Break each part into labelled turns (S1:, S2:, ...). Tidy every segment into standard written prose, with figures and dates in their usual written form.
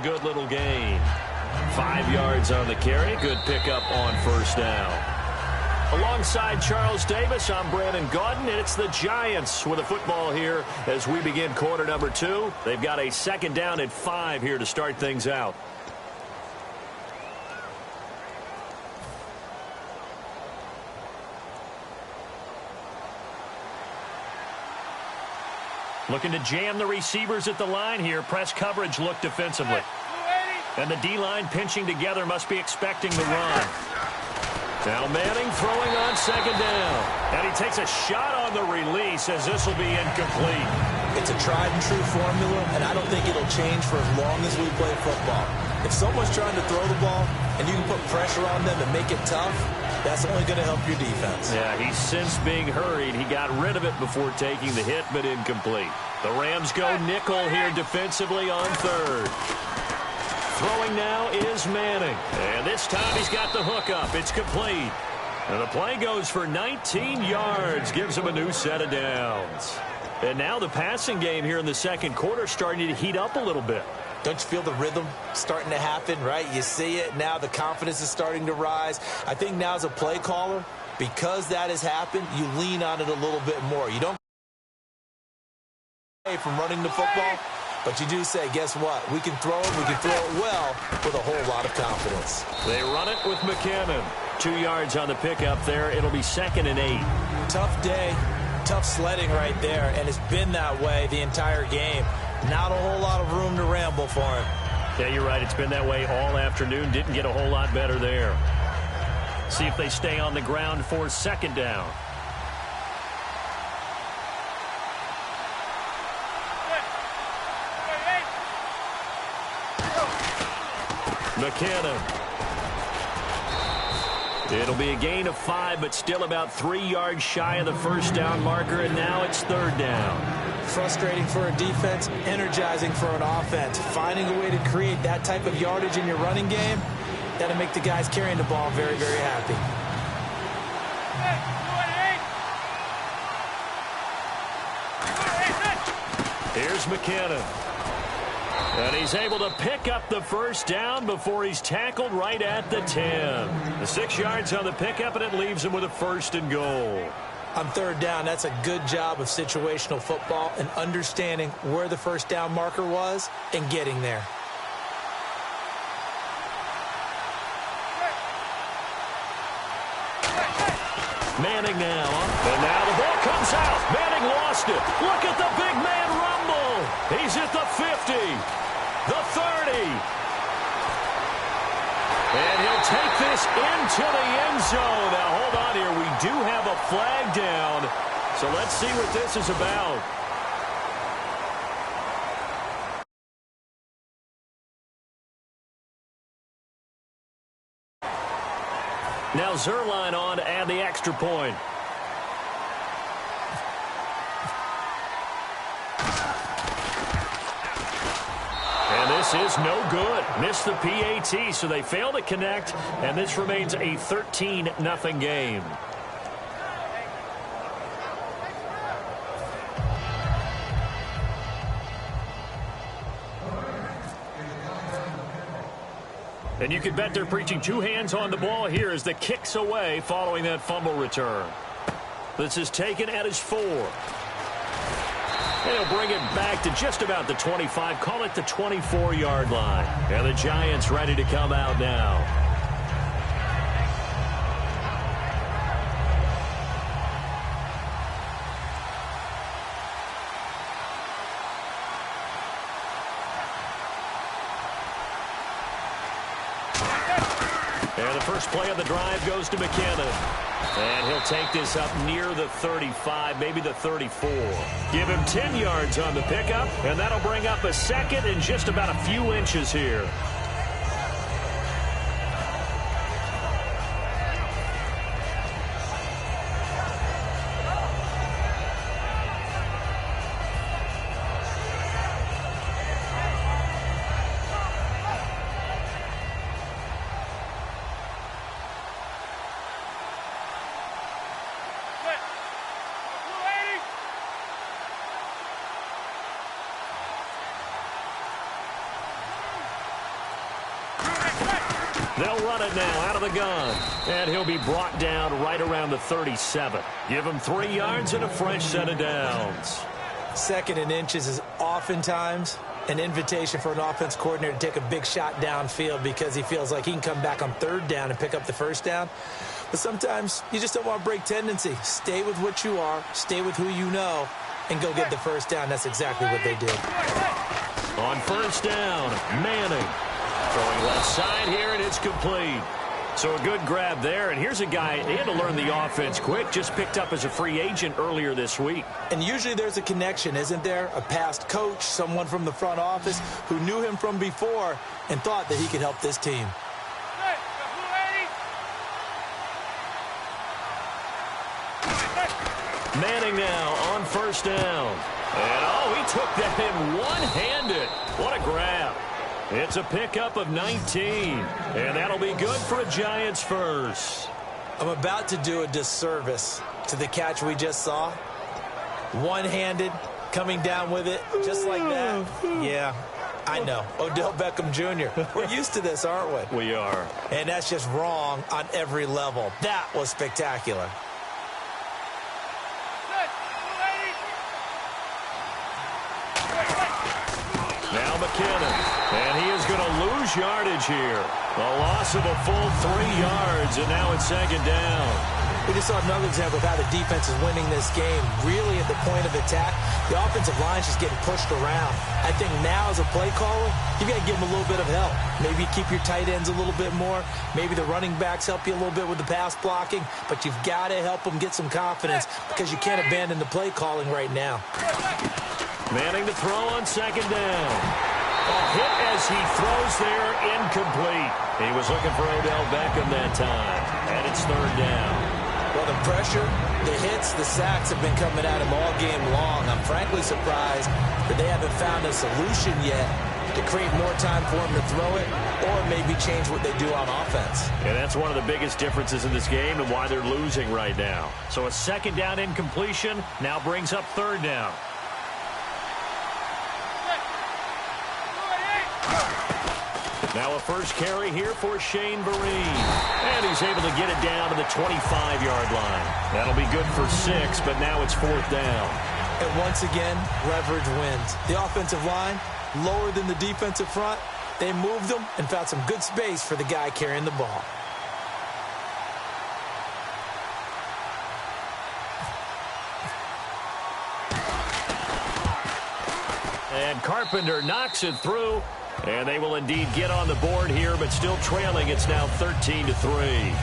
S1: good little gain. 5 yards on the carry. Good pickup on first down. Alongside Charles Davis, I'm Brandon Gaudin, and it's the Giants with the football here as we begin quarter number 2. They've got a second down and 5 here to start things out. Looking to jam the receivers at the line here. Press coverage look defensively. And the D-line pinching together, must be expecting the run. Now Manning throwing on second down. And he takes a shot on the release as this will be incomplete.
S2: It's a tried-and-true formula, and I don't think it'll change for as long as we play football. If someone's trying to throw the ball and you can put pressure on them and make it tough, that's only going to help your defense.
S1: Yeah, he's since being hurried. He got rid of it before taking the hit, but incomplete. The Rams go nickel here defensively on third. Throwing now is Manning. And this time he's got the hook up. It's complete. And the play goes for 19 yards. Gives him a new set of downs. And now the passing game here in the second quarter starting to heat up a little bit.
S2: Don't you feel the rhythm starting to happen, right? You see it. Now the confidence is starting to rise. I think now as a play caller, because that has happened, you lean on it a little bit more. You don't from running the football, but you do say, guess what? We can throw it. We can throw it well with a whole lot of confidence.
S1: They run it with McKinnon. 2 yards on the pickup there. It'll be 2nd and 8.
S2: Tough day, tough sledding right there, and it's been that way the entire game. Not a whole lot of room to ramble for him.
S1: Yeah, you're right. It's been that way all afternoon. Didn't get a whole lot better there. See if they stay on the ground for second down. McKinnon. It'll be a gain of 5, but still about 3 yards shy of the first down marker, and now it's third down.
S2: Frustrating for a defense, energizing for an offense. Finding a way to create that type of yardage in your running game, that'll make the guys carrying the ball very, very happy.
S1: Here's McKinnon. And he's able to pick up the first down before he's tackled right at the 10. The 6 yards on the pickup, and it leaves him with a 1st and goal.
S2: On third down, that's a good job of situational football and understanding where the first down marker was and getting there.
S1: Manning now. And now the ball comes out. Manning lost it. Look at the big man rumble. He's at the 50, the 30. And he'll take this into the end zone. Now, hold on here. We do have a flag down. So let's see what this is about. Now Zerline on to add the extra point. And this is no good. Missed the PAT, so they fail to connect, and this remains a 13-0 game. And you can bet they're preaching 2 hands on the ball here as the kick's away following that fumble return. This is taken at his 4. And he'll bring it back to just about the 25, call it the 24-yard line. And the Giants ready to come out now. And the first play of the drive goes to McKinnon. And he'll take this up near the 35, maybe the 34. Give him 10 yards on the pickup, and that'll bring up a 2nd and just about a few inches here. They'll run it now out of the gun. And he'll be brought down right around the 37. Give him 3 yards and a fresh set of downs.
S2: 2nd and inches is oftentimes an invitation for an offense coordinator to take a big shot downfield because he feels like he can come back on 3rd down and pick up the 1st down. But sometimes you just don't want to break tendency. Stay with what you are, stay with who you know, and go get the 1st down. That's exactly what they did.
S1: On 1st down, Manning. Throwing left side here, and it's complete. So a good grab there, and here's a guy, he had to learn the offense quick, just picked up as a free agent earlier this week.
S2: And usually there's a connection, isn't there? A past coach, someone from the front office who knew him from before and thought that he could help this team.
S1: Manning now on 1st down. And, oh, he took that in one-handed. What a grab. It's a pickup of 19, and that'll be good for a Giants first.
S2: I'm about to do a disservice to the catch we just saw. One-handed, coming down with it, just like that. Yeah, I know. Odell Beckham Jr. We're used to this, aren't we?
S1: We are.
S2: And that's just wrong on every level. That was spectacular.
S1: Now McKinnon. And he is going to lose yardage here. A loss of a full 3 yards, and now it's 2nd down.
S2: We just saw another example of how the defense is winning this game. Really at the point of attack, the offensive line is just getting pushed around. I think now as a play caller, you've got to give them a little bit of help. Maybe keep your tight ends a little bit more. Maybe the running backs help you a little bit with the pass blocking. But you've got to help them get some confidence because you can't abandon the play calling right now.
S1: Manning to throw on 2nd down. A hit as he throws there, incomplete. He was looking for Odell Beckham that time, and it's 3rd down.
S2: Well, the pressure, the hits, the sacks have been coming at him all game long. I'm frankly surprised that they haven't found a solution yet to create more time for him to throw it or maybe change what they do on offense.
S1: And that's one of the biggest differences in this game and why they're losing right now. So a 2nd down incompletion now brings up 3rd down. Now a first carry here for Shane Vereen. And he's able to get it down to the 25-yard line. That'll be good for 6, but now it's 4th down.
S2: And once again, leverage wins. The offensive line, lower than the defensive front. They moved them and found some good space for the guy carrying the ball.
S1: And Carpenter knocks it through. And they will indeed get on the board here, but still trailing. It's now 13-3.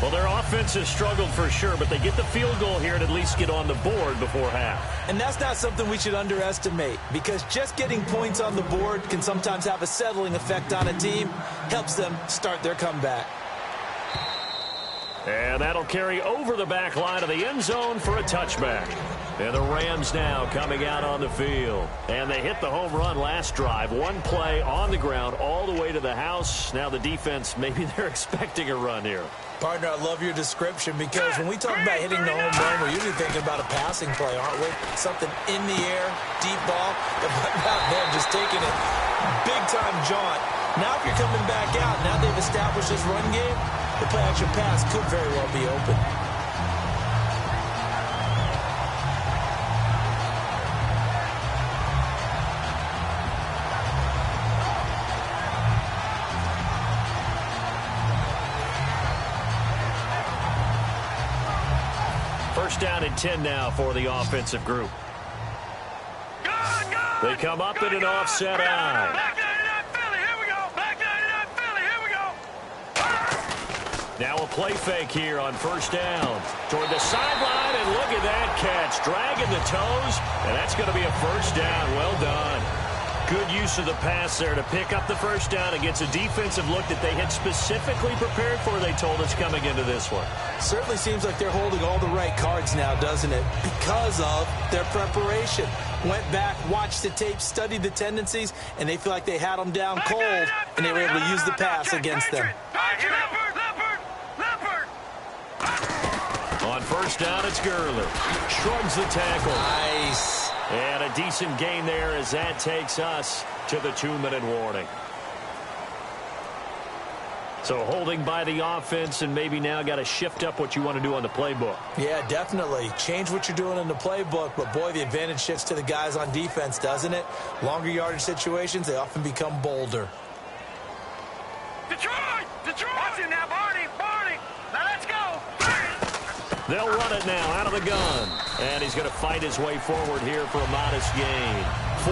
S1: Well, their offense has struggled for sure, but they get the field goal here and at least get on the board before half.
S2: And that's not something we should underestimate, because just getting points on the board can sometimes have a settling effect on a team. Helps them start their comeback.
S1: And that'll carry over the back line of the end zone for a touchback. And the Rams now coming out on the field. And they hit the home run last drive. One play on the ground all the way to the house. Now the defense, maybe they're expecting a run here.
S2: Partner, I love your description, because when we talk about hitting the home run, we're usually thinking about a passing play, aren't we? Something in the air, deep ball. But what about them just taking it big-time jaunt? Now if you're coming back out, now they've established this run game, the play-action pass could very well be open.
S1: First down and 10 now for the offensive group. They come up in an offset eye. Now a play fake here on first down. Toward the sideline, and look at that catch. Dragging the toes, and that's going to be a first down. Well done. Good use of the pass there to pick up the first down against a defensive look that they had specifically prepared for, they told us, coming into this one.
S2: Certainly seems like they're holding all the right cards now, doesn't it? Because of their preparation. Went back, watched the tape, studied the tendencies, and they feel like they had them down cold, and they were able to use the pass against them.
S1: On first down, it's Gurley. Shrugs the tackle.
S2: Nice.
S1: And a decent gain there as that takes us to the 2-minute warning. So holding by the offense and maybe now got to shift up what you want to do on the playbook.
S2: Yeah, definitely. Change what you're doing in the playbook, but boy, the advantage shifts to the guys on defense, doesn't it? Longer yardage situations, they often become bolder.
S3: Detroit! Detroit! Watch it now, Barney! Barney! Now let's go!
S1: They'll run it now out of the gun. And he's going to fight his way forward here for a modest gain.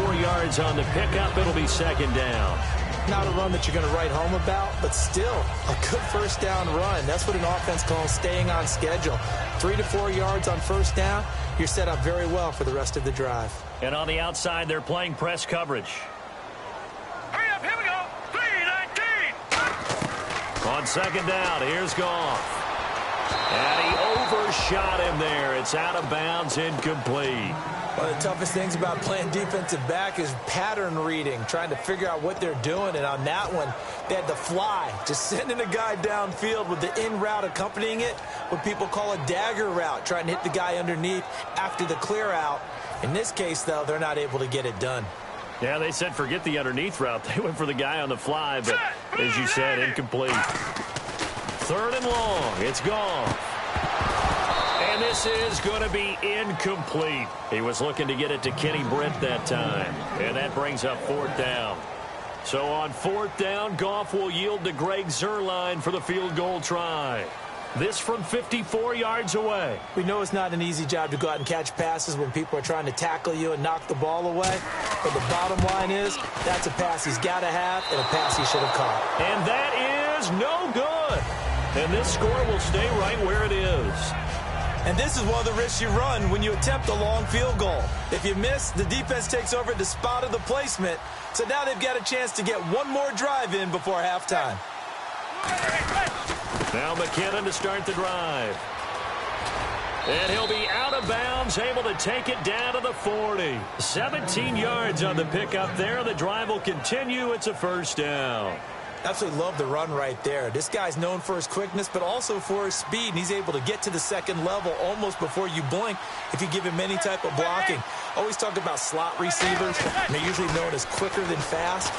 S1: 4 yards on the pickup. It'll be second down.
S2: Not a run that you're going to write home about, but still a good first down run. That's what an offense calls staying on schedule. 3 to 4 yards on first down, you're set up very well for the rest of the drive.
S1: And on the outside, they're playing press coverage.
S3: Hurry up, here we go! 3-19!
S1: On second down, here's Goff. And he overshot him there. It's out of bounds, incomplete.
S2: One of the toughest things about playing defensive back is pattern reading, trying to figure out what they're doing. And on that one, they had to fly, just sending a guy downfield with the in route accompanying it, what people call a dagger route, trying to hit the guy underneath after the clear out. In this case, though, they're not able to get it done.
S1: Yeah, they said forget the underneath route. They went for the guy on the fly, but as you said, incomplete. 3rd and long. It's gone. And this is going to be incomplete. He was looking to get it to Kenny Britt that time. And that brings up 4th down. So on 4th down, Goff will yield to Greg Zuerlein for the field goal try. This from 54 yards away.
S2: We know it's not an easy job to go out and catch passes when people are trying to tackle you and knock the ball away. But the bottom line is, that's a pass he's got to have and a pass he should have caught.
S1: And that is no good. And this score will stay right where it is.
S2: And this is one of the risks you run when you attempt a long field goal. If you miss, the defense takes over at the spot of the placement. So now they've got a chance to get one more drive in before halftime.
S1: Now McKinnon to start the drive. And he'll be out of bounds, able to take it down to the 40. 17 yards on the pickup there. The drive will continue. It's a first down.
S2: Absolutely love the run right there. This guy's known for his quickness, but also for his speed, and he's able to get to the second level almost before you blink if you give him any type of blocking. Always talk about slot receivers, and they're usually known as quicker than fast.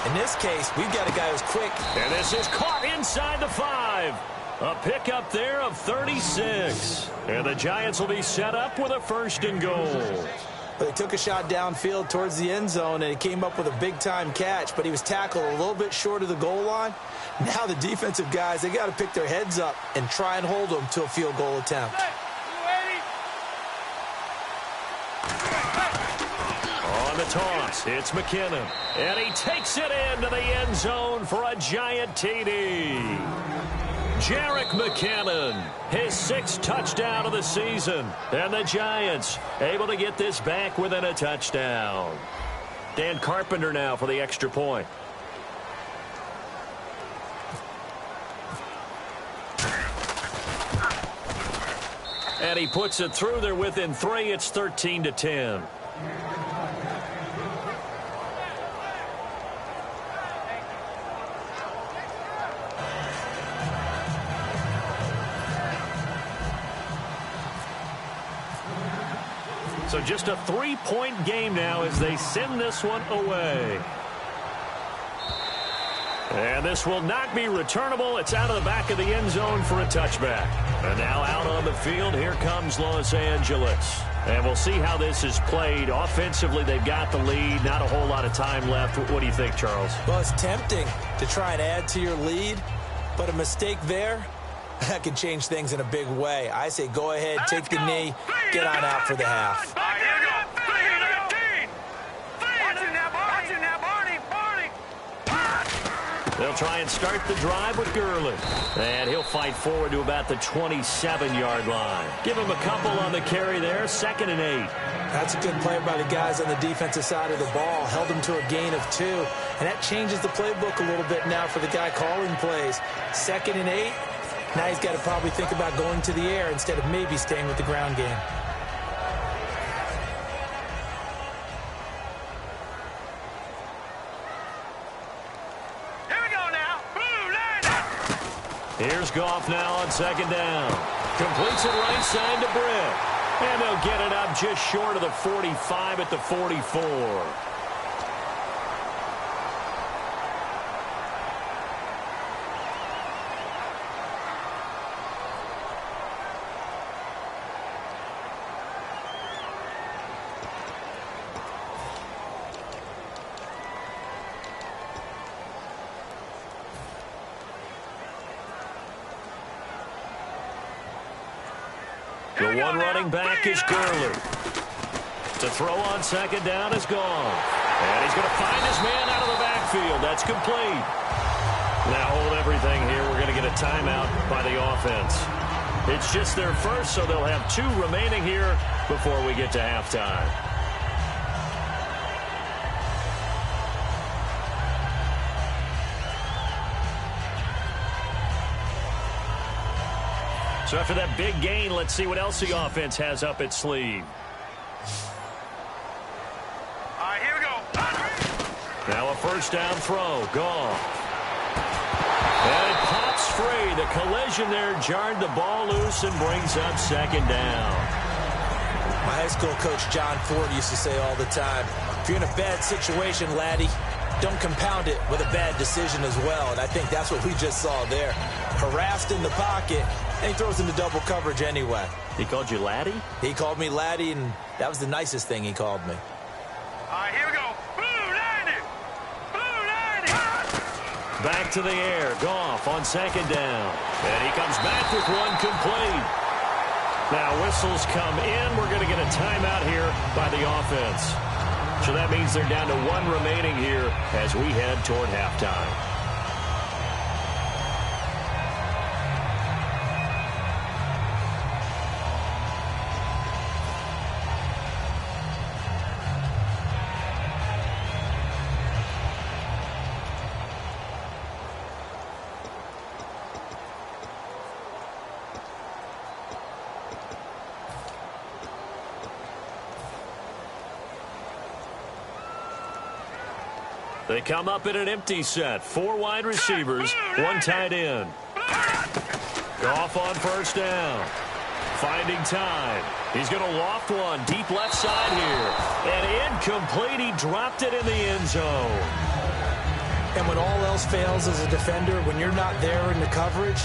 S2: In this case, we've got a guy who's quick.
S1: And this is caught inside the 5. A pickup there of 36. And the Giants will be set up with a 1st and goal.
S2: They took a shot downfield towards the end zone, and he came up with a big-time catch, but he was tackled a little bit short of the goal line. Now the defensive guys, they got to pick their heads up and try and hold them to a field goal attempt.
S1: On the toss, it's McKinnon. And he takes it into the end zone for a Giant TD. Jerick McKinnon, his 6th touchdown of the season. And the Giants able to get this back within a touchdown. Dan Carpenter now for the extra point. And he puts it through. They're within 3. It's 13-10. So just a 3-point game now as they send this one away. And this will not be returnable. It's out of the back of the end zone for a touchback. And now out on the field, here comes Los Angeles. And we'll see how this is played. Offensively, they've got the lead. Not a whole lot of time left. What do you think, Charles?
S2: Well, it's tempting to try and add to your lead, but a mistake there, that could change things in a big way. I say go ahead, take the knee, get on out for the half.
S1: They'll try and start the drive with Gurley. And he'll fight forward to about the 27-yard line. Give him a couple on the carry there, 2nd and 8.
S2: That's a good play by the guys on the defensive side of the ball. Held them to a gain of 2. And that changes the playbook a little bit now for the guy calling plays. 2nd and 8. Now he's got to probably think about going to the air instead of maybe staying with the ground game.
S1: Here's Goff now on 2nd down. Completes it right side to Britt. And they'll get it up just short of the 45 at the 44. The one running back is Gurley. To throw on second down is gone. And he's going to find his man out of the backfield. That's complete. Now hold everything here. We're going to get a timeout by the offense. It's just their first, so they'll have 2 remaining here before we get to halftime. So after that big gain, let's see what else the offense has up its sleeve.
S3: All right, here we go.
S1: Now a first down throw. Goff. And it pops free. The collision there jarred the ball loose and brings up second down.
S2: My high school coach, John Ford, used to say all the time, if you're in a bad situation, laddie, don't compound it with a bad decision as well. And I think that's what we just saw there. Harassed in the pocket, and he throws into double coverage anyway.
S1: He called you laddie?
S2: He called me laddie, and that was the nicest thing he called me.
S3: All right, here we go. Blue 90. Blue 90.
S1: Back to the air. Goff on second down. And he comes back with one complete. Now whistles come in. We're going to get a timeout here by the offense. So that means they're down to 1 remaining here as we head toward halftime. They come up in an empty set. 4 wide receivers, 1 tight end. Goff on first down. Finding time. He's going to loft one deep left side here. And incomplete. He dropped it in the end zone.
S2: And when all else fails as a defender, when you're not there in the coverage,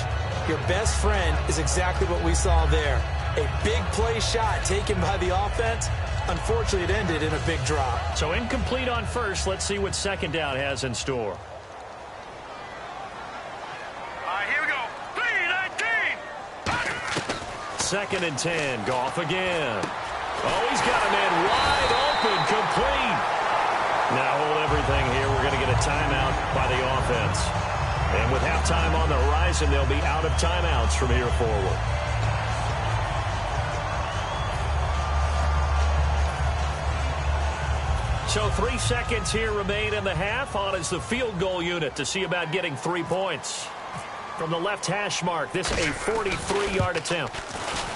S2: your best friend is exactly what we saw there. A big play shot taken by the offense. Unfortunately, it ended in a big drop.
S1: So incomplete on first. Let's see what second down has in store.
S3: All right, here we go. 3-19.
S1: Second and 10. Goff again. Oh, he's got a man wide open. Complete. Now hold everything here. We're going to get a timeout by the offense. And with halftime on the horizon, they'll be out of timeouts from here forward. So 3 seconds here remain in the half. On is the field goal unit to see about getting 3 points. From the left hash mark, this a 43-yard attempt.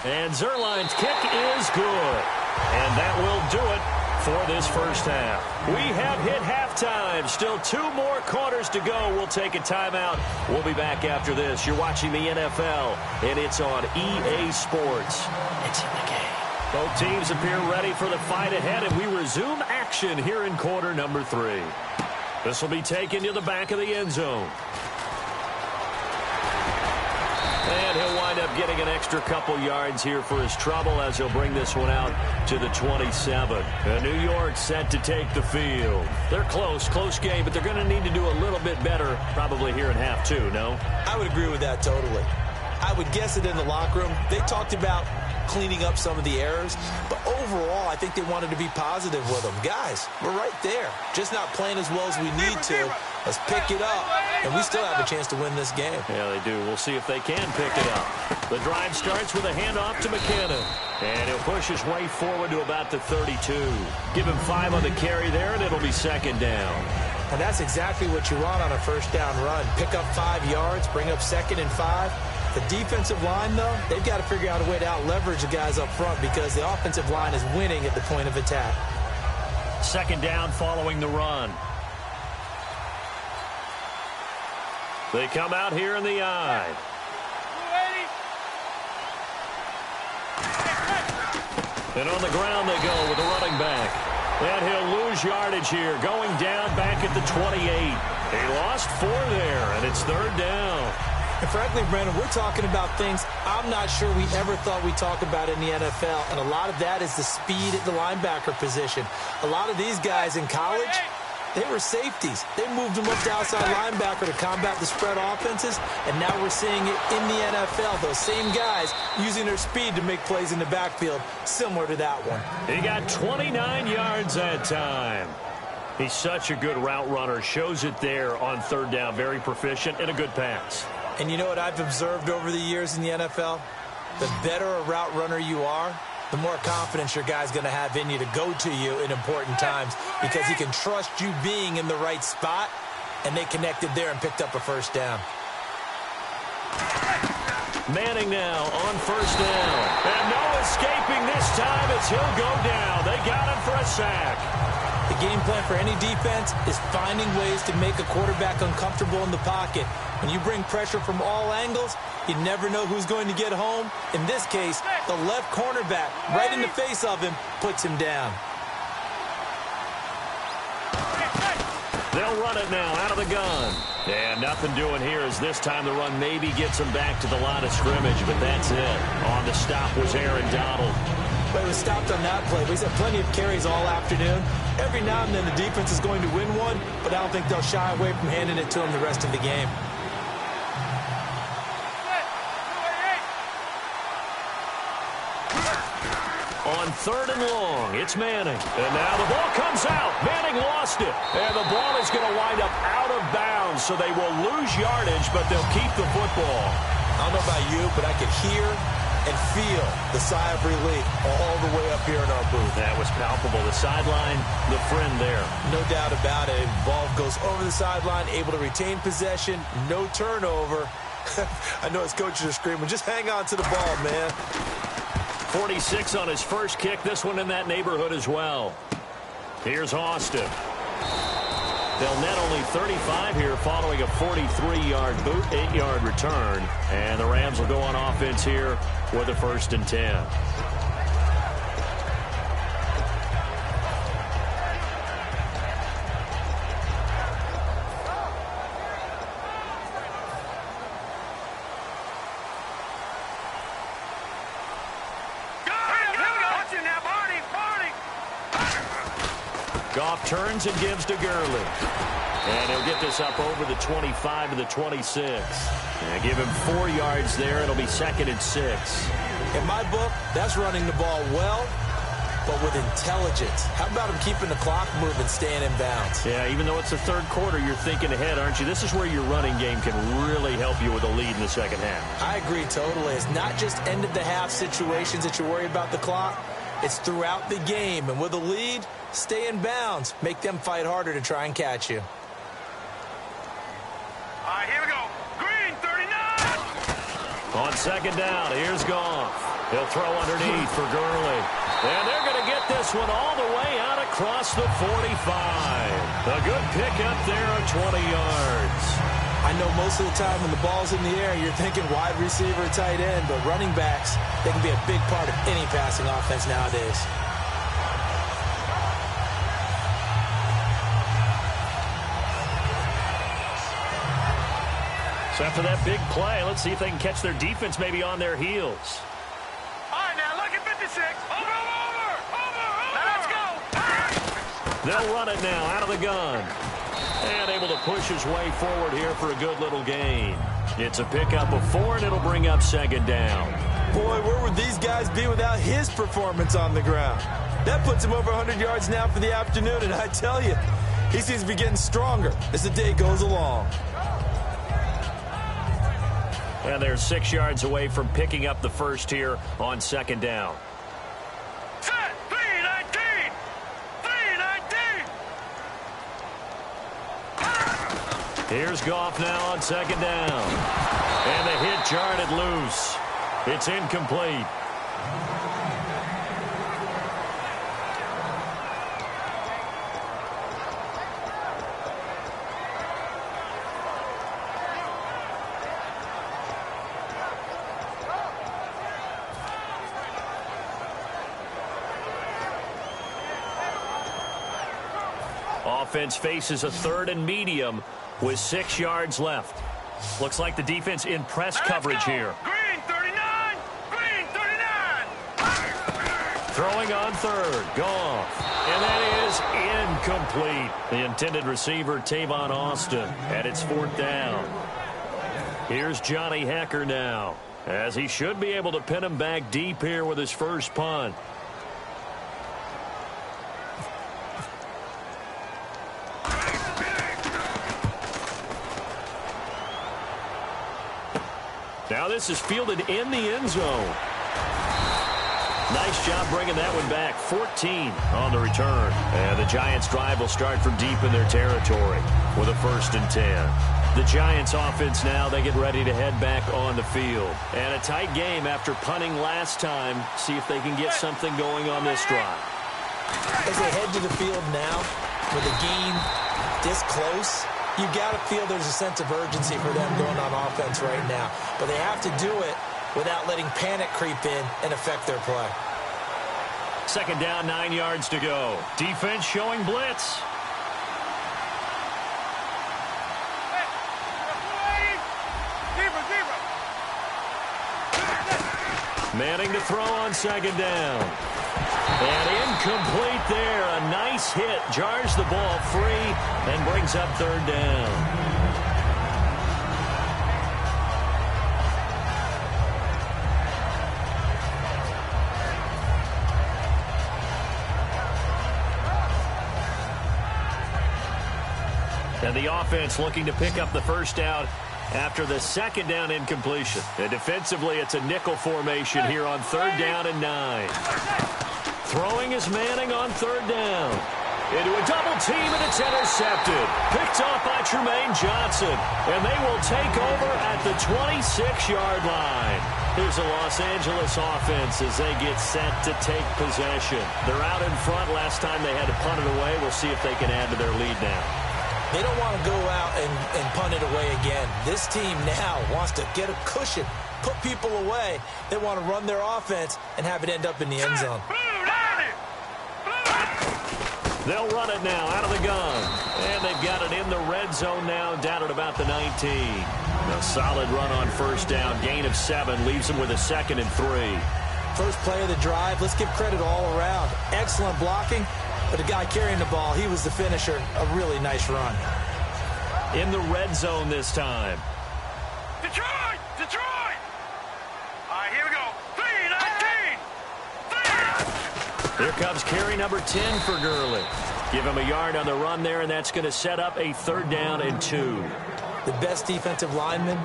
S1: And Zerline's kick is good. And that will do it for this first half. We have hit halftime. Still 2 more quarters to go. We'll take a timeout. We'll be back after this. You're watching the NFL, and it's on EA Sports. It's in the game. Both teams appear ready for the fight ahead, and we resume action here in quarter number 3. This will be taken to the back of the end zone. And he'll wind up getting an extra couple yards here for his trouble as he'll bring this one out to the 27. And New York set to take the field. They're close game, but they're going to need to do a little bit better probably here in half 2, no?
S2: I would agree with that totally. I would guess it in the locker room. They talked about cleaning up some of the errors, but overall I think they wanted to be positive with them. Guys, we're right there, just not playing as well as we need to. Let's pick it up, and we still have a chance to win this game.
S1: Yeah, they do. We'll see if they can pick it up. The drive starts with a handoff to McKinnon, and he'll push his way forward to about the 32. Give him 5 on the carry there, and it'll be second down.
S2: And that's exactly what you want on a first down run. Pick up 5 yards, bring up second and 5. The defensive line, though, they've got to figure out a way to out-leverage the guys up front because the offensive line is winning at the point of attack.
S1: Second down following the run. They come out here in the eye. And on the ground they go with the running back. And he'll lose yardage here, going down back at the 28. He lost 4 there, and it's third down.
S2: And frankly, Brandon, we're talking about things I'm not sure we ever thought we'd talk about in the NFL. And a lot of that is the speed at the linebacker position. A lot of these guys in college, They were safeties. They moved them up to outside linebacker to combat the spread offenses, and now we're seeing it in the NFL. Those same guys using their speed to make plays in the backfield, similar to that one.
S1: He got 29 yards that time. He's such a good route runner. Shows it there on third down. Very proficient and a good pass.
S2: And you know what I've observed over the years in the NFL? The better a route runner you are, the more confidence your guy's going to have in you to go to you in important times because he can trust you being in the right spot, and they connected there and picked up a first down.
S1: Manning now on first down. And no escaping this time as he'll go down. They got him for a sack.
S2: The game plan for any defense is finding ways to make a quarterback uncomfortable in the pocket. When you bring pressure from all angles, you never know who's going to get home. In this case, the left cornerback, right in the face of him, puts him down.
S1: They'll run it now out of the gun. And nothing doing here as this time the run maybe gets him back to the line of scrimmage, but that's it. On the stop was Aaron Donald.
S2: But he was stopped on that play. But he's had plenty of carries all afternoon. Every now and then the defense is going to win one, but I don't think they'll shy away from handing it to him the rest of the game.
S1: On third and long, it's Manning. And now the ball comes out. Manning lost it. And the ball is going to wind up out of bounds, so they will lose yardage, but they'll keep the football.
S2: I don't know about you, but I could hear and feel the sigh of relief all the way up here in our booth.
S1: That was palpable. The sideline, the friend there.
S2: No doubt about it. Ball goes over the sideline, able to retain possession, no turnover. I know his coaches are screaming, just hang on to the ball, man.
S1: 46 on his first kick. This one in that neighborhood as well. Here's Austin. They'll net only 35 here following a 43-yard boot, 8-yard return. And the Rams will go on offense here with a 1st and 10. Goff turns and gives to Gurley. And he'll get this up over the 25 to the 26. And give him 4 yards there. It'll be 2nd and 6.
S2: In my book, that's running the ball well, but with intelligence. How about him keeping the clock moving, staying in bounds?
S1: Yeah, even though it's the third quarter, you're thinking ahead, aren't you? This is where your running game can really help you with a lead in the second half.
S2: I agree totally. It's not just end-of-the-half situations that you're worried about the clock. It's throughout the game. And with a lead, stay in bounds. Make them fight harder to try and catch you.
S3: All right, here we go. Green, 39.
S1: On second down, here's Goff. He'll throw underneath for Gurley. And they're going to get this one all the way out across the 45. A good pickup there of 20 yards.
S2: I know most of the time when the ball's in the air, you're thinking wide receiver, tight end, but running backs, they can be a big part of any passing offense nowadays.
S1: So after that big play, let's see if they can catch their defense maybe on their heels.
S3: All right, now look at 56. Over. Now let's go.
S1: They'll run it now out of the gun. And able to push his way forward here for a good little gain. It's a pickup of 4, and it'll bring up 2nd down.
S2: Boy, where would these guys be without his performance on the ground? That puts him over 100 yards now for the afternoon, and I tell you, he seems to be getting stronger as the day goes along.
S1: And they're 6 yards away from picking up the first here on 2nd down.
S3: Set. 319. 319.
S1: Here's Goff now on 2nd down. And the hit jarred it loose. It's incomplete. Offense faces a 3rd and medium with 6 yards left. Looks like the defense in press coverage here.
S3: Green, 39. Green, 39.
S1: Throwing on third. Goff. And that is incomplete. The intended receiver, Tavon Austin. And it's 4th down. Here's Johnny Hekker now, as he should be able to pin him back deep here with his first punt. Now this is fielded in the end zone. Nice job bringing that one back. 14 on the return. And the Giants' drive will start from deep in their territory with a 1st and 10. The Giants' offense now, they get ready to head back on the field. And a tight game after punting last time. See if they can get something going on this drive.
S2: As they head to the field now, with the game this close, you've got to feel there's a sense of urgency for them going on offense right now. But they have to do it without letting panic creep in and affect their play.
S1: 2nd down, 9 yards to go. Defense showing blitz. Manning to throw on 2nd down. And incomplete there. A nice hit. Jars the ball free and brings up 3rd down. And the offense looking to pick up the first down after the 2nd down incompletion. And defensively, it's a nickel formation here on 3rd down and 9. Throwing is Manning on 3rd down. Into a double team, and it's intercepted. Picked off by Tremaine Johnson. And they will take over at the 26-yard line. Here's a Los Angeles offense as they get set to take possession. They're out in front. Last time they had to punt it away. We'll see if they can add to their lead now.
S2: They don't want to go out and punt it away again. This team now wants to get a cushion, put people away. They want to run their offense and have it end up in the end zone.
S1: They'll run it now out of the gun. And they've got it in the red zone now, down at about the 19. A solid run on 1st down. Gain of 7 leaves them with a 2nd and 3.
S2: First play of the drive, let's give credit all around. Excellent blocking. But the guy carrying the ball, he was the finisher. A really nice run.
S1: In the red zone this time.
S3: Detroit! Detroit! All right, here we go. 3-19!
S1: Here comes carry number 10 for Gurley. Give him a yard on the run there, and that's going to set up a 3rd down and 2.
S2: The best defensive linemen,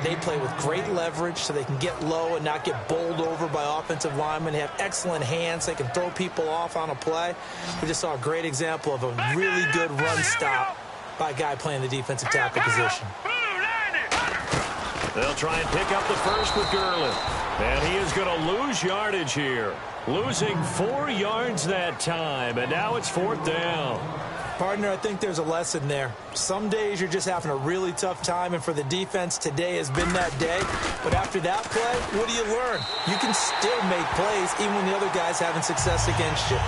S2: they play with great leverage so they can get low and not get bowled over by offensive linemen. They have excellent hands. They can throw people off on a play. We just saw a great example of a really good run stop by a guy playing the defensive tackle position.
S1: They'll try and pick up the first with Gurley. And he is going to lose yardage here. Losing 4 yards that time, and now it's 4th down.
S2: Partner, I think there's a lesson there. Some days you're just having a really tough time, and for the defense, today has been that day. But after that play, what do you learn? You can still make plays even when the other guy's having success against you.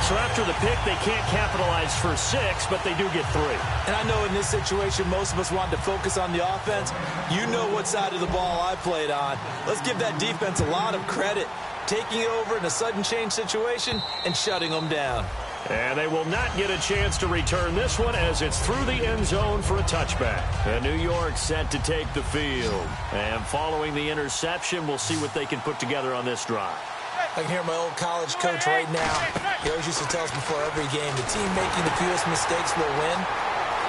S1: So after the pick, they can't capitalize for 6, but they do get 3.
S2: And I know in this situation, most of us wanted to focus on the offense. You know what side of the ball I played on. Let's give that defense a lot of credit, taking it over in a sudden change situation and shutting them down.
S1: And they will not get a chance to return this one as it's through the end zone for a touchback. And New York set to take the field. And following the interception, we'll see what they can put together on this drive.
S2: I can hear my old college coach right now. He always used to tell us before every game, the team making the fewest mistakes will win.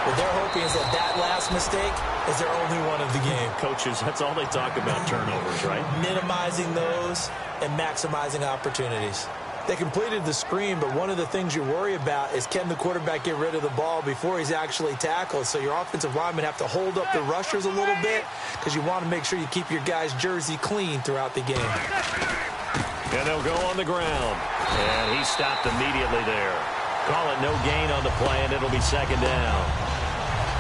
S2: What they're hoping is that that last mistake is their only one of the game.
S1: Coaches, that's all they talk about, turnovers, right?
S2: Minimizing those and maximizing opportunities. They completed the screen, but one of the things you worry about is can the quarterback get rid of the ball before he's actually tackled? So your offensive linemen have to hold up the rushers a little bit because you want to make sure you keep your guy's jersey clean throughout the game.
S1: And they'll go on the ground. And he stopped immediately there. Call it no gain on the play, and it'll be 2nd down.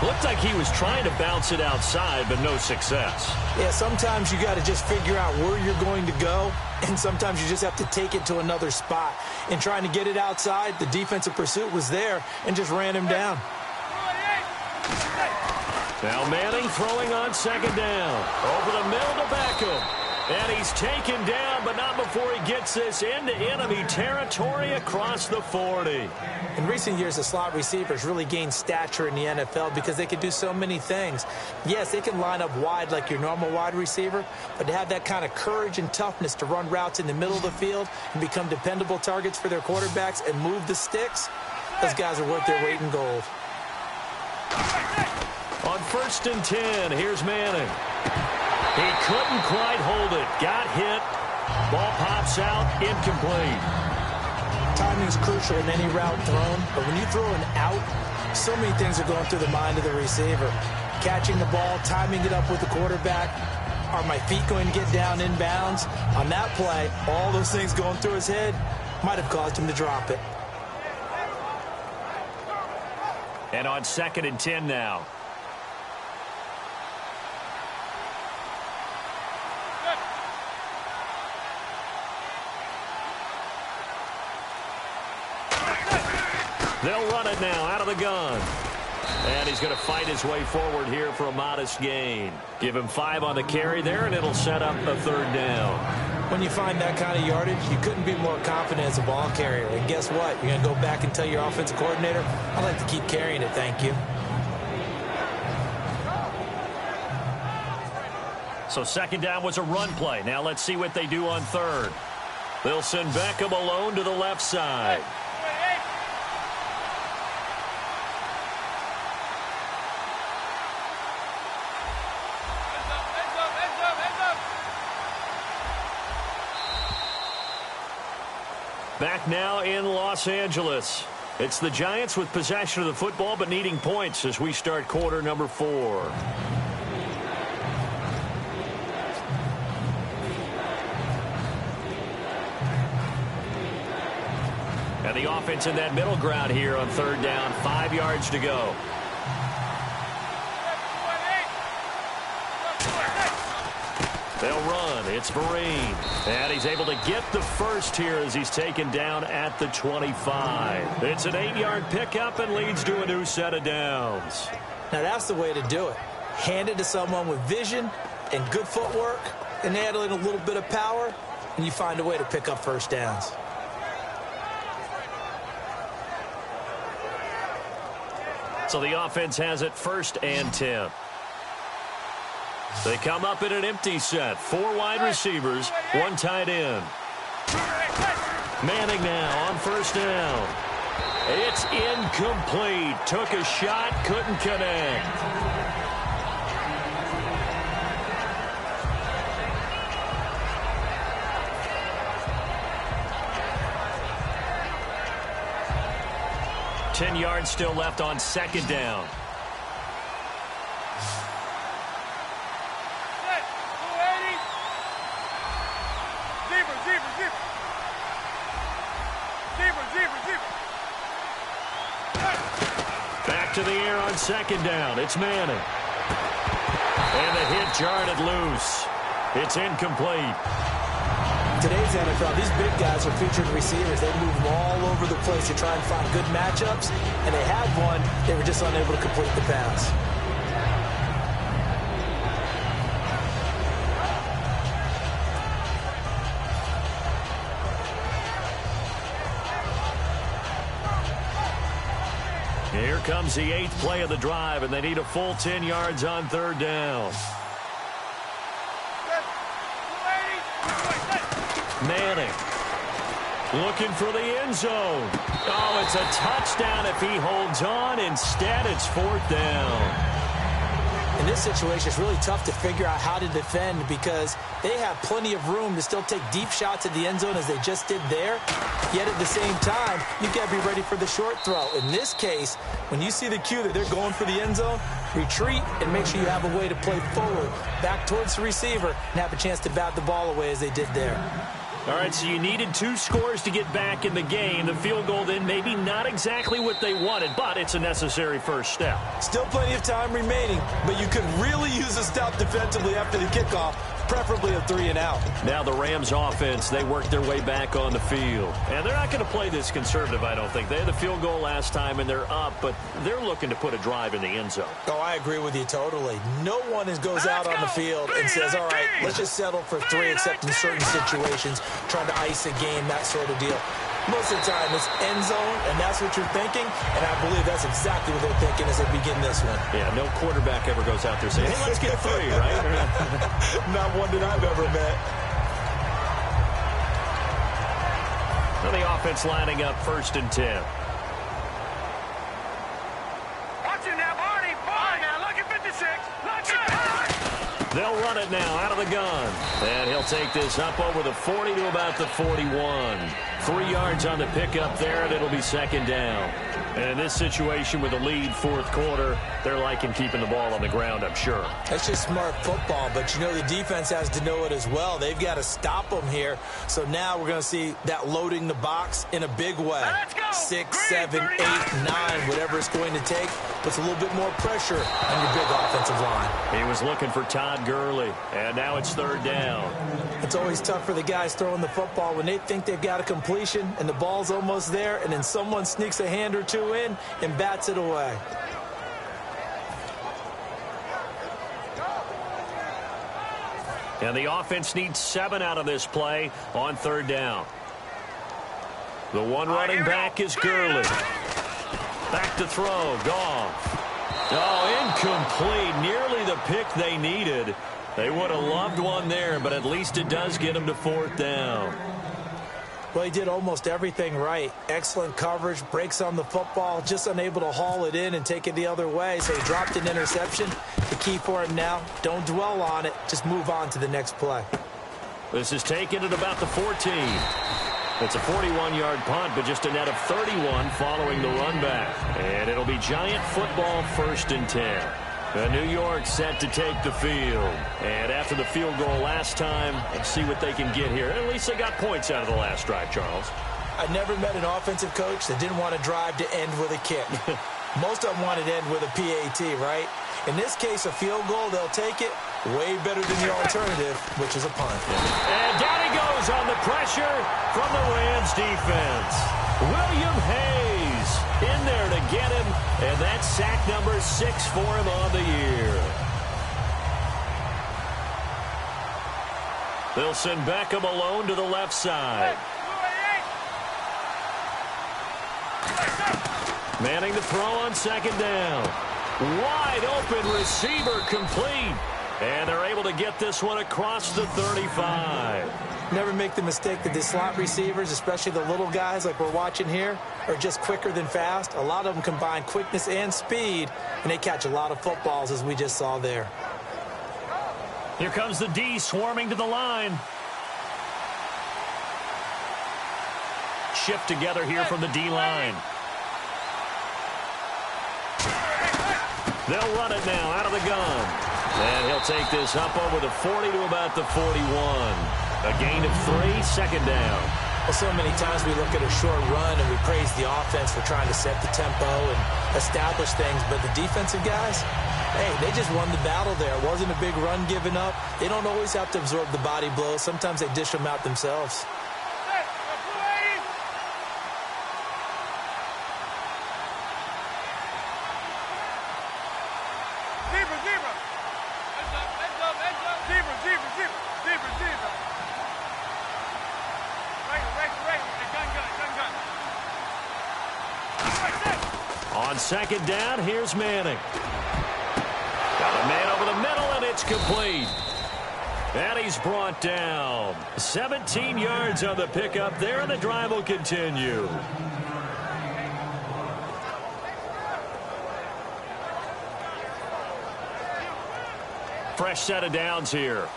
S1: Looked like he was trying to bounce it outside, but no success.
S2: Yeah, sometimes you got to just figure out where you're going to go, and sometimes you just have to take it to another spot. In trying to get it outside, the defensive pursuit was there and just ran him down.
S1: Now Manning throwing on 2nd down. Over the middle to Beckham. And he's taken down, but not before he gets this into enemy territory across the 40.
S2: In recent years, the slot receivers really gained stature in the NFL because they can do so many things. Yes, they can line up wide like your normal wide receiver, but to have that kind of courage and toughness to run routes in the middle of the field and become dependable targets for their quarterbacks and move the sticks, those guys are worth their weight in gold.
S1: On 1st and 10, here's Manning. He couldn't quite hold it. Got hit. Ball pops out. Incomplete.
S2: Timing is crucial in any route thrown, but when you throw an out, so many things are going through the mind of the receiver. Catching the ball, timing it up with the quarterback. Are my feet going to get down in bounds? On that play, all those things going through his head might have caused him to drop it.
S1: And on 2nd and 10 now. They'll run it now out of the gun. And he's going to fight his way forward here for a modest gain. Give him 5 on the carry there, and it'll set up a 3rd down.
S2: When you find that kind of yardage, you couldn't be more confident as a ball carrier. And guess what? You're going to go back and tell your offensive coordinator, I'd like to keep carrying it, thank you.
S1: So 2nd down was a run play. Now let's see what they do on 3rd. They'll send Beckham alone to the left side. Back now in Los Angeles. It's the Giants with possession of the football but needing points as we start quarter number 4. And the offense in that middle ground here on 3rd down. 5 yards to go. They'll run. It's Vereen. And he's able to get the first here as he's taken down at the 25. It's an 8-yard pickup and leads to a new set of downs.
S2: Now that's the way to do it. Hand it to someone with vision and good footwork and add in a little bit of power, and you find a way to pick up 1st downs.
S1: So the offense has it 1st and 10. They come up in an empty set. 4 wide receivers, 1 tight end. Manning now on 1st down. It's incomplete. Took a shot, couldn't connect. Ten yards still left on 2nd down. Back to the air on 2nd down. It's Manning. And the hit jarred it loose. It's incomplete.
S2: Today's NFL, these big guys are featured receivers. They move them all over the place to try and find good matchups, and they had one. They were just unable to complete the pass.
S1: Here comes the 8th play of the drive, and they need a full 10 yards on 3rd down. Manning looking for the end zone. Oh, it's a touchdown if he holds on. Instead, it's 4th down.
S2: In this situation, it's really tough to figure out how to defend because they have plenty of room to still take deep shots at the end zone as they just did there. Yet at the same time, you've got to be ready for the short throw. In this case, when you see the cue that they're going for the end zone, retreat and make sure you have a way to play forward, back towards the receiver, and have a chance to bat the ball away as they did there.
S1: All right, so you needed 2 scores to get back in the game. The field goal then maybe not exactly what they wanted, but it's a necessary first step.
S2: Still plenty of time remaining, but you could really use a stop defensively after the kickoff preferably a 3-and-out.
S1: Now the Rams offense, they work their way back on the field. And they're not going to play this conservative, I don't think. They had the field goal last time, and they're up, but they're looking to put a drive in the end zone.
S2: Oh, I agree with you totally. No one goes out on the field and says, all right, let's just settle for 3, except in certain situations, trying to ice a game, that sort of deal. Most of the time, it's end zone, and that's what you're thinking, and I believe that's exactly what they're thinking as they begin this one.
S1: Yeah, no quarterback ever goes out there saying, hey, let's get 3, right?
S2: Not one that I've ever met.
S1: Well, the offense lining up 1st and 10.
S3: Watch it now, Barney. Barney now, look at 56. Look at
S1: They'll run it now out of the gun. And he'll take this up over the 40 to about the 41. 3 yards on the pickup there, and it'll be 2nd down. And in this situation with a lead 4th quarter, they're liking keeping the ball on the ground, I'm sure.
S2: That's just smart football, but you know the defense has to know it as well. They've got to stop them here. So now we're going to see that loading the box in a big way.
S3: Let's go.
S2: 6, 7, 8, 9, whatever it's going to take. Puts a little bit more pressure on your big offensive line.
S1: He was looking for Todd Gurley, and now it's 3rd down.
S2: It's always tough for the guys throwing the football when they think they've got a completion and the ball's almost there, and then someone sneaks a hand or two in and bats it away.
S1: And the offense needs 7 out of this play on 3rd down. The one running back is Gurley. Back to throw. Goff. Oh, incomplete. Nearly the pick they needed. They would have loved one there, but at least it does get them to 4th down.
S2: Well, he did almost everything right. Excellent coverage, breaks on the football, just unable to haul it in and take it the other way, so he dropped an interception. The key for him now, don't dwell on it, just move on to the next play.
S1: This is taken at about the 14. It's a 41-yard punt, but just a net of 31 following the run back. And it'll be Giant football 1st and 10. New York set to take the field. And after the field goal last time, let's see what they can get here. At least they got points out of the last drive, Charles.
S2: I never met an offensive coach that didn't want to drive to end with a kick. Most of them wanted to end with a PAT, right? In this case, a field goal, they'll take it. Way better than the alternative, which is a punt.
S1: And down he goes on the pressure from the Rams defense. William Hayes in there to get him, and that's sack number 6 for him on the year. They'll send Beckham alone to the left side. Manning the throw on 2nd down. Wide open receiver complete. And they're able to get this one across the 35.
S2: Never make the mistake that the slot receivers, especially the little guys like we're watching here, are just quicker than fast. A lot of them combine quickness and speed, and they catch a lot of footballs, as we just saw there.
S1: Here comes the D swarming to the line. Shift together here from the D-line. They'll run it now out of the gun. And he'll take this up over the 40 to about the 41. A gain of 3, 2nd down.
S2: Well, so many times we look at a short run and we praise the offense for trying to set the tempo and establish things. But the defensive guys, hey, they just won the battle there. It wasn't a big run given up. They don't always have to absorb the body blows. Sometimes they dish them out themselves.
S1: On 2nd down, here's Manning. Got a man over the middle, and it's complete. And he's brought down. 17 yards on the pickup there, and the drive will continue. Fresh set of downs here.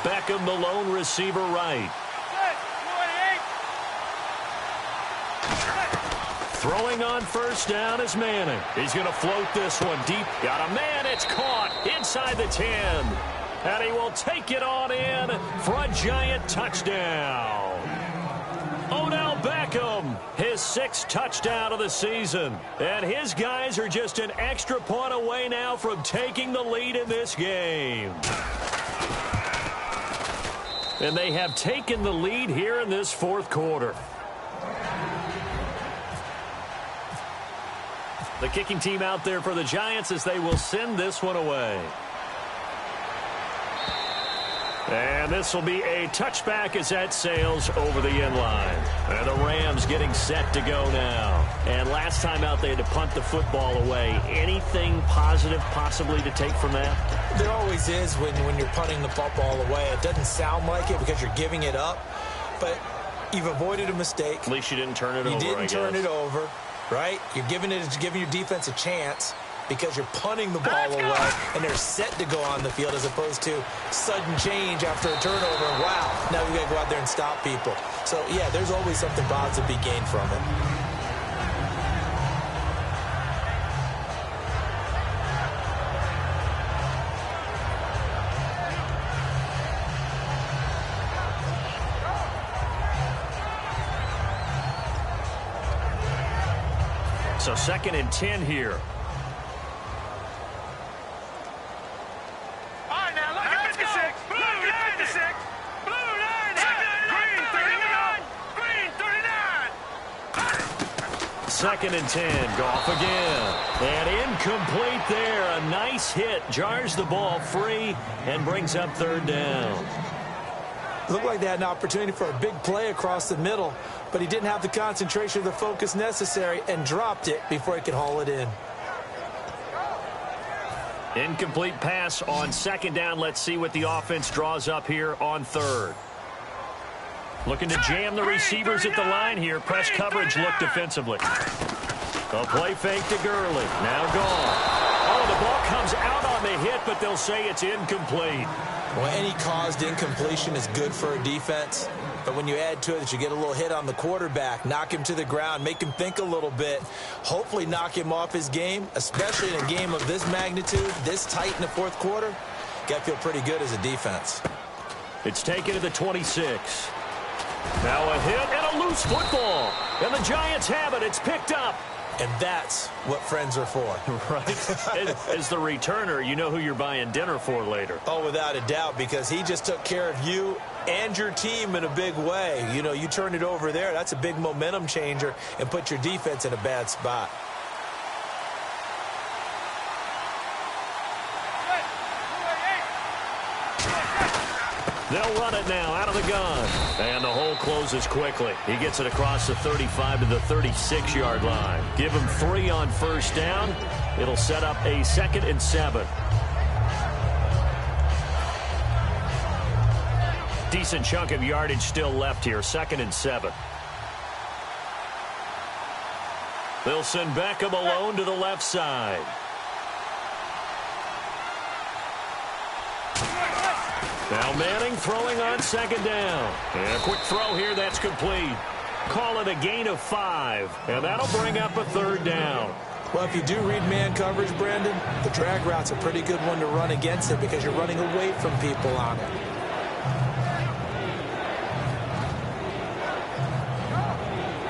S1: Beckham, the lone receiver, right. Throwing on 1st down is Manning. He's going to float this one deep. Got a man. It's caught inside the 10. And he will take it on in for a Giant touchdown. Odell Beckham, his his 6th touchdown of the season. And his guys are just an extra point away now from taking the lead in this game. And they have taken the lead here in this 4th quarter. The kicking team out there for the Giants as they will send this one away. And this will be a touchback as that sails over the end line. And the Rams getting set to go now. And last time out they had to punt the football away. Anything positive possibly to take from that?
S2: There always is when you're punting the football away. It doesn't sound like it because you're giving it up. But you've avoided a mistake.
S1: At least you didn't turn it over,
S2: You didn't turn it over, right? You're giving your defense a chance because you're punting the ball away and they're set to go on the field as opposed to sudden change after a turnover. And wow, now we got to go out there and stop people. So, yeah, there's always something positive to be gained from it.
S1: So 2nd and 10 here. Second and 10. Goff again. And incomplete there. A nice hit. Jars the ball free and brings up 3rd down.
S2: Looked like they had an opportunity for a big play across the middle, but he didn't have the concentration or the focus necessary and dropped it before he could haul it in.
S1: Incomplete pass on 2nd down. Let's see what the offense draws up here on 3rd. Looking to jam the receivers at the line here. Press coverage look defensively. A play fake to Gurley. Now gone. Oh, the ball comes out on the hit, but they'll say it's incomplete.
S2: Well, any caused incompletion is good for a defense. But when you add to it that you get a little hit on the quarterback, knock him to the ground, make him think a little bit, hopefully knock him off his game, especially in a game of this magnitude, this tight in the 4th quarter, got to feel pretty good as a defense.
S1: It's taken to the 26. Now a hit and a loose football. And the Giants have it. It's picked up.
S2: And that's what friends are for.
S1: Right. As the returner, you know who you're buying dinner for later.
S2: Oh, without a doubt, because he just took care of you and your team in a big way. You know, you turn it over there. That's a big momentum changer and put your defense in a bad spot.
S1: They'll run it now out of the gun. And the hole closes quickly. He gets it across the 35 to the 36-yard line. Give him 3 on 1st down. It'll set up a 2nd and 7. Decent chunk of yardage still left here. 2nd and 7. They'll send Beckham alone to the left side. Now Manning throwing on 2nd down. And a quick throw here, that's complete. Call it a gain of 5. And that'll bring up a 3rd down.
S2: Well, if you do read man coverage, Brandon, the drag route's a pretty good one to run against it because you're running away from people on it.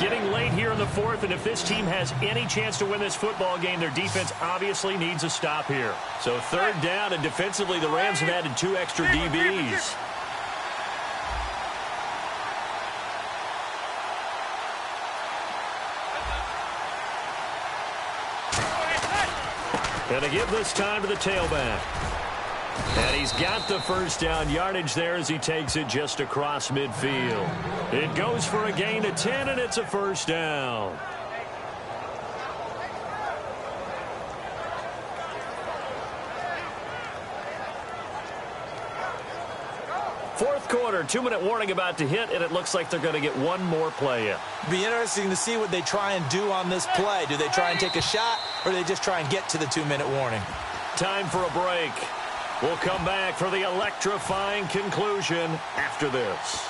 S1: Getting late here in the 4th, and if this team has any chance to win this football game, their defense obviously needs a stop here. So 3rd down, and defensively, the Rams have added 2 extra DBs. And to give this time to the tailback. And he's got the 1st down yardage there as he takes it just across midfield. It goes for a gain of 10, and it's a 1st down. Fourth quarter, 2-minute warning about to hit, and it looks like they're going to get one more play in.
S2: Be interesting to see what they try and do on this play. Do they try and take a shot, or do they just try and get to the 2-minute warning?
S1: Time for a break. We'll come back for the electrifying conclusion after this.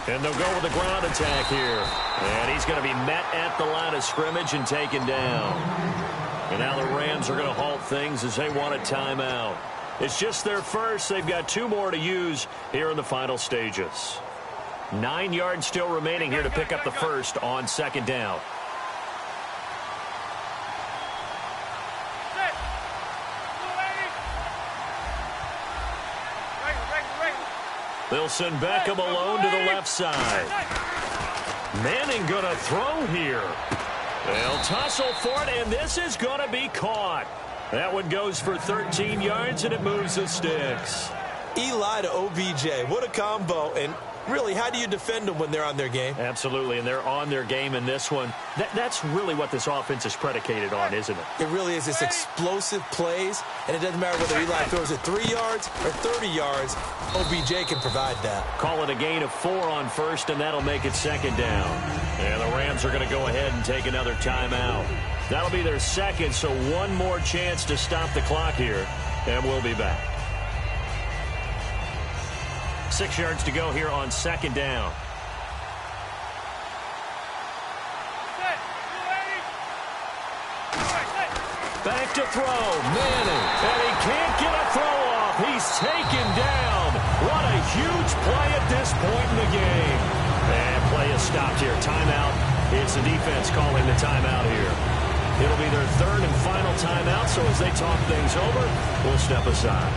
S1: And they'll go with the ground attack here. And he's going to be met at the line of scrimmage and taken down. And now the Rams are going to halt things as they want a timeout. It's just their first. They've got 2 more to use here in the final stages. 9 yards still remaining here to pick up the first on second down. They'll send Beckham alone to the left side. Manning going to throw here. They'll tussle for it, and this is going to be caught. That one goes for 13 yards, and it moves the sticks.
S2: Eli to OBJ. What a combo. And really, how do you defend them when they're on their game?
S1: Absolutely, and they're on their game in this one. That's really what this offense is predicated on, isn't it?
S2: It really is. It's explosive plays, and it doesn't matter whether Eli throws it 3 yards or 30 yards. OBJ can provide that.
S1: Call it a gain of 4 on first, and that'll make it second down. And the Rams are going to go ahead and take another timeout. That'll be their second, so one more chance to stop the clock here, and we'll be back. 6 yards to go here on second down. Back to throw. Manning. And he can't get a throw off. He's taken down. What a huge play at this point in the game. And play is stopped here. Timeout. It's the defense calling the timeout here. It'll be their third and final timeout, so as they talk things over, we'll step aside.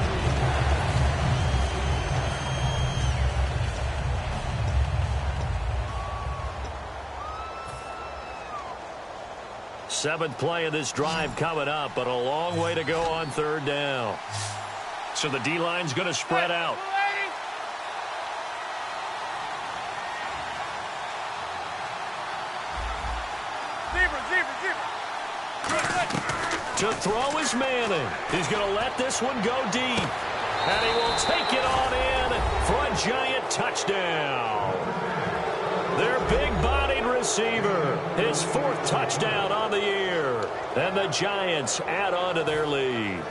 S1: Seventh play of this drive coming up, but a long way to go on third down. So the D-line's going to spread out. To throw is Manning. He's going to let this one go deep. And he will take it on in for a giant touchdown. Their big-bodied receiver, his 4th touchdown on the year. And the Giants add on to their lead.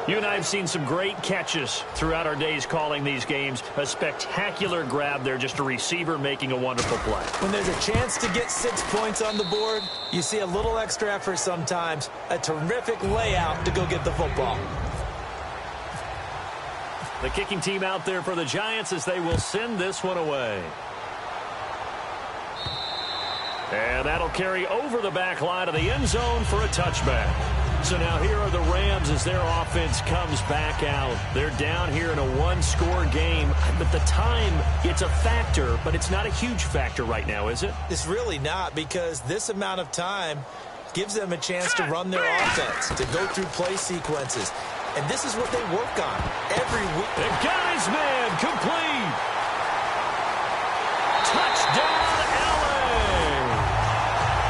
S1: You and I have seen some great catches throughout our days calling these games. A spectacular grab there, just a receiver making a wonderful play.
S2: When there's a chance to get 6 points on the board, you see a little extra effort sometimes. A terrific layout to go get the football.
S1: The kicking team out there for the Giants as they will send this one away. And that'll carry over the back line of the end zone for a touchback. So now here are the Rams as their offense comes back out. They're down here in a 1-score game. But the time, it's a factor, but it's not a huge factor right now, is it?
S2: It's really not, because this amount of time gives them a chance to run their offense, to go through play sequences. And this is what they work on every week.
S1: The guy's man complete. Touchdown, LA.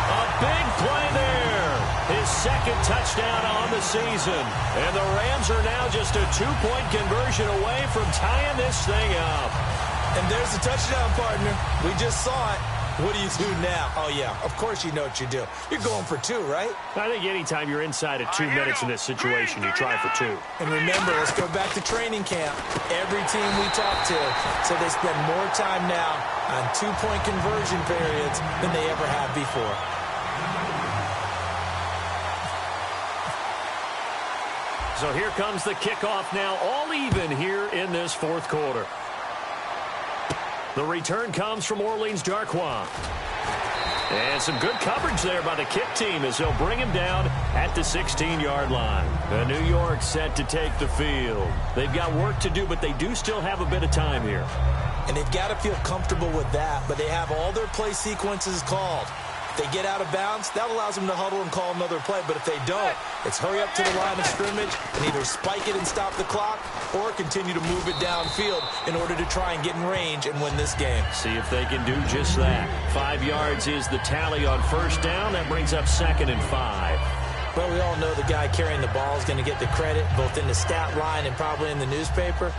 S1: A big play there. His 2nd touchdown on the season. And the Rams are now just a 2-point conversion away from tying this thing up.
S2: And there's the touchdown, partner. We just saw it. What do you do now? Oh, yeah, of course you know what you do. You're going for 2, right?
S1: I think anytime you're inside of 2 minutes in this situation, you try for 2.
S2: And remember, let's go back to training camp. Every team we talk to said they spend more time now on 2-point conversion periods than they ever have before.
S1: So here comes the kickoff now, all even here in this 4th quarter. The return comes from Orleans Darquois. And some good coverage there by the kick team as they'll bring him down at the 16-yard line. And New York set to take the field. They've got work to do, but they do still have a bit of time here.
S2: And they've got to feel comfortable with that, but they have all their play sequences called. If they get out of bounds, that allows them to huddle and call another play. But if they don't, it's hurry up to the line of scrimmage and either spike it and stop the clock or continue to move it downfield in order to try and get in range and win this game.
S1: See if they can do just that. 5 yards is the tally on first down. That brings up 2nd and 5.
S2: Well, we all know the guy carrying the ball is going to get the credit, both in the stat line and probably in the newspaper.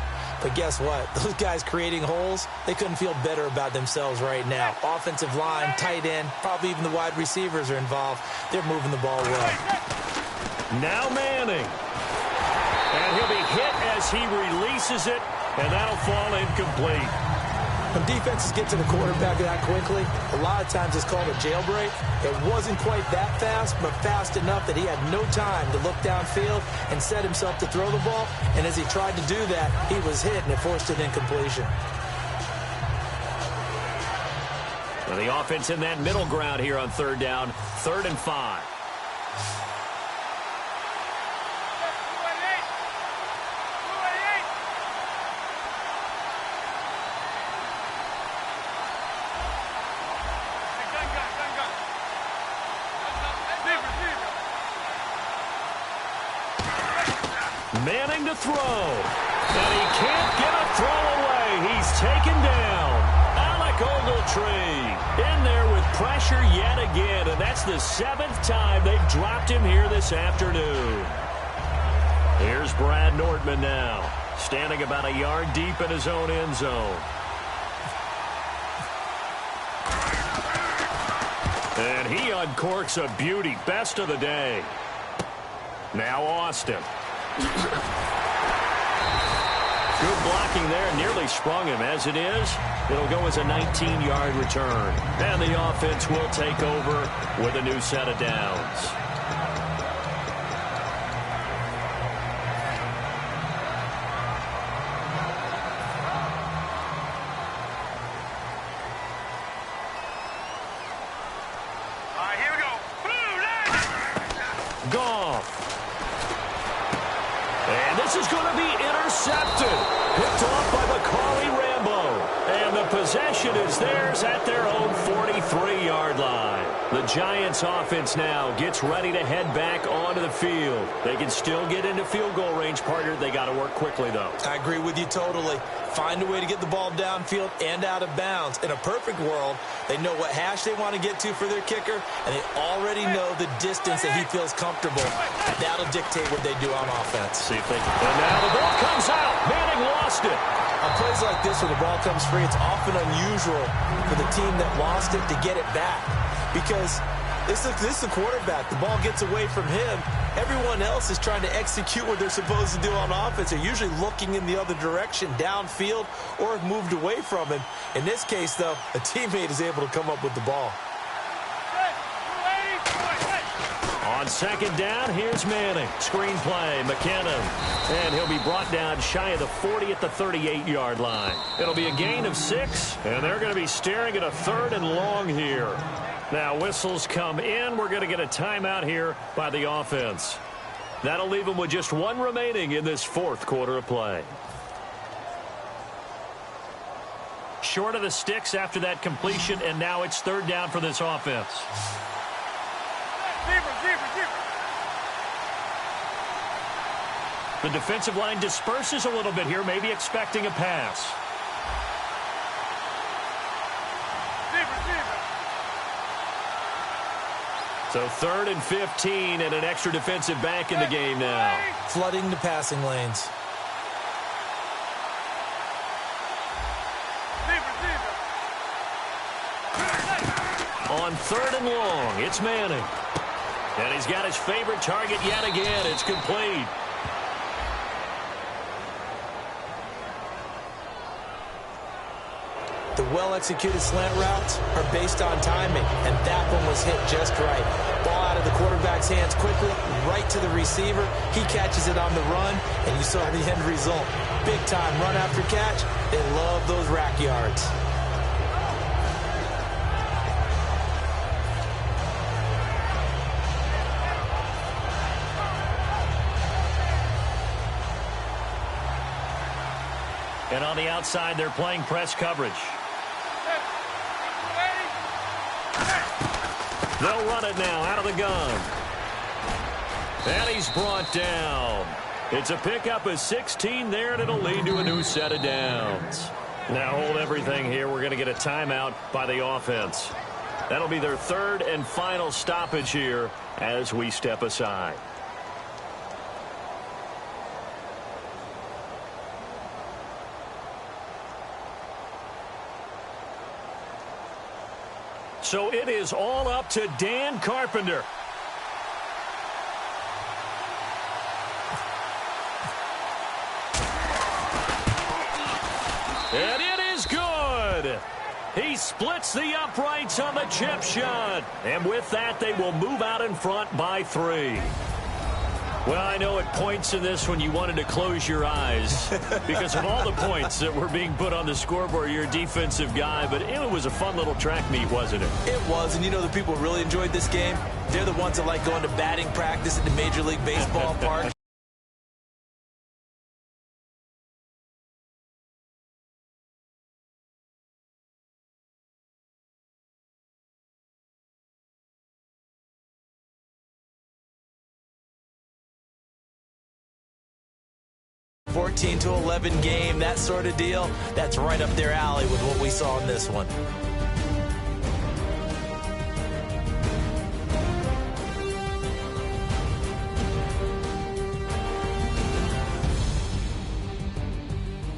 S2: But guess what? Those guys creating holes, they couldn't feel better about themselves right now. Offensive line, tight end, probably even the wide receivers are involved. They're moving the ball well.
S1: Now Manning. And he'll be hit as he releases it, and that'll fall incomplete.
S2: When defenses get to the quarterback that quickly, a lot of times it's called a jailbreak. It wasn't quite that fast, but fast enough that he had no time to look downfield and set himself to throw the ball. And as he tried to do that, he was hit, and it forced an incompletion.
S1: Well, the offense in that middle ground here on third down, 3rd and 5. Manning to throw, and he can't get a throw away. He's taken down. Alec Ogletree in there with pressure yet again, and that's the 7th time they've dropped him here this afternoon. Here's Brad Nordman now, standing about a yard deep in his own end zone. And he uncorks a beauty, best of the day. Now Austin. Good blocking there, nearly sprung him. As it is, it'll go as a 19-yard return. And the offense will take over with a new set of downs.
S3: All right, here we go.
S1: Goff. And this is going to be intercepted. Picked off by McCauley Rambo. And the possession is theirs at their own 43-yard line. The Giants offense now gets ready to head back onto the field. They can still get into field goal range, partner. They got to work quickly, though.
S2: I agree with you totally. Find a way to get the ball downfield and out of bounds. In a perfect world, they know what hash they want to get to for their kicker, and they already know the distance that he feels comfortable. That'll dictate what they do on offense.
S1: See if they can. And now the ball comes out. Manning lost it.
S2: On plays like this where the ball comes free, it's often unusual for the team that lost it to get it back. Because this is the quarterback. The ball gets away from him. Everyone else is trying to execute what they're supposed to do on offense. They're usually looking in the other direction, downfield, or have moved away from him. In this case, though, a teammate is able to come up with the ball.
S1: On second down, here's Manning. Screen play, McKinnon. And he'll be brought down shy of the 40 at the 38-yard line. It'll be a gain of 6, and they're going to be staring at a 3rd and long here. Now whistles come in. We're going to get a timeout here by the offense. That'll leave them with just 1 remaining in this 4th quarter of play. Short of the sticks after that completion, and now it's 3rd down for this offense. The defensive line disperses a little bit here, maybe expecting a pass. So 3rd and 15 and an extra defensive back in the game now.
S2: Flooding the passing lanes.
S1: On 3rd and long, it's Manning. And he's got his favorite target yet again. It's complete.
S2: The well-executed slant routes are based on timing, and that one was hit just right. Ball out of the quarterback's hands quickly, right to the receiver. He catches it on the run, and you saw the end result. Big-time run after catch. They love those rack yards.
S1: And on the outside, they're playing press coverage. They'll run it now out of the gun. And he's brought down. It's a pickup of 16 there, and it'll lead to a new set of downs. Now hold everything here. We're going to get a timeout by the offense. That'll be their 3rd and final stoppage here as we step aside. So it is all up to Dan Carpenter. And it is good. He splits the uprights on the chip shot. And with that, they will move out in front by 3. Well, I know at points in this when you wanted to close your eyes because of all the points that were being put on the scoreboard. You're a defensive guy, but it was a fun little track meet, wasn't it?
S2: It was, and you know the people who really enjoyed this game? They're the ones that like going to batting practice at the Major League Baseball park. (14-11) game, that sort of deal. That's right up their alley with what we saw in this one.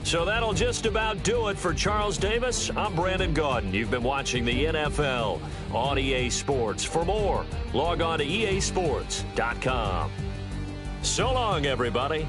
S1: So that'll just about do it for Charles Davis. I'm Brandon Gaudin. You've been watching the NFL on EA Sports. For more, log on to easports.com. So long, everybody.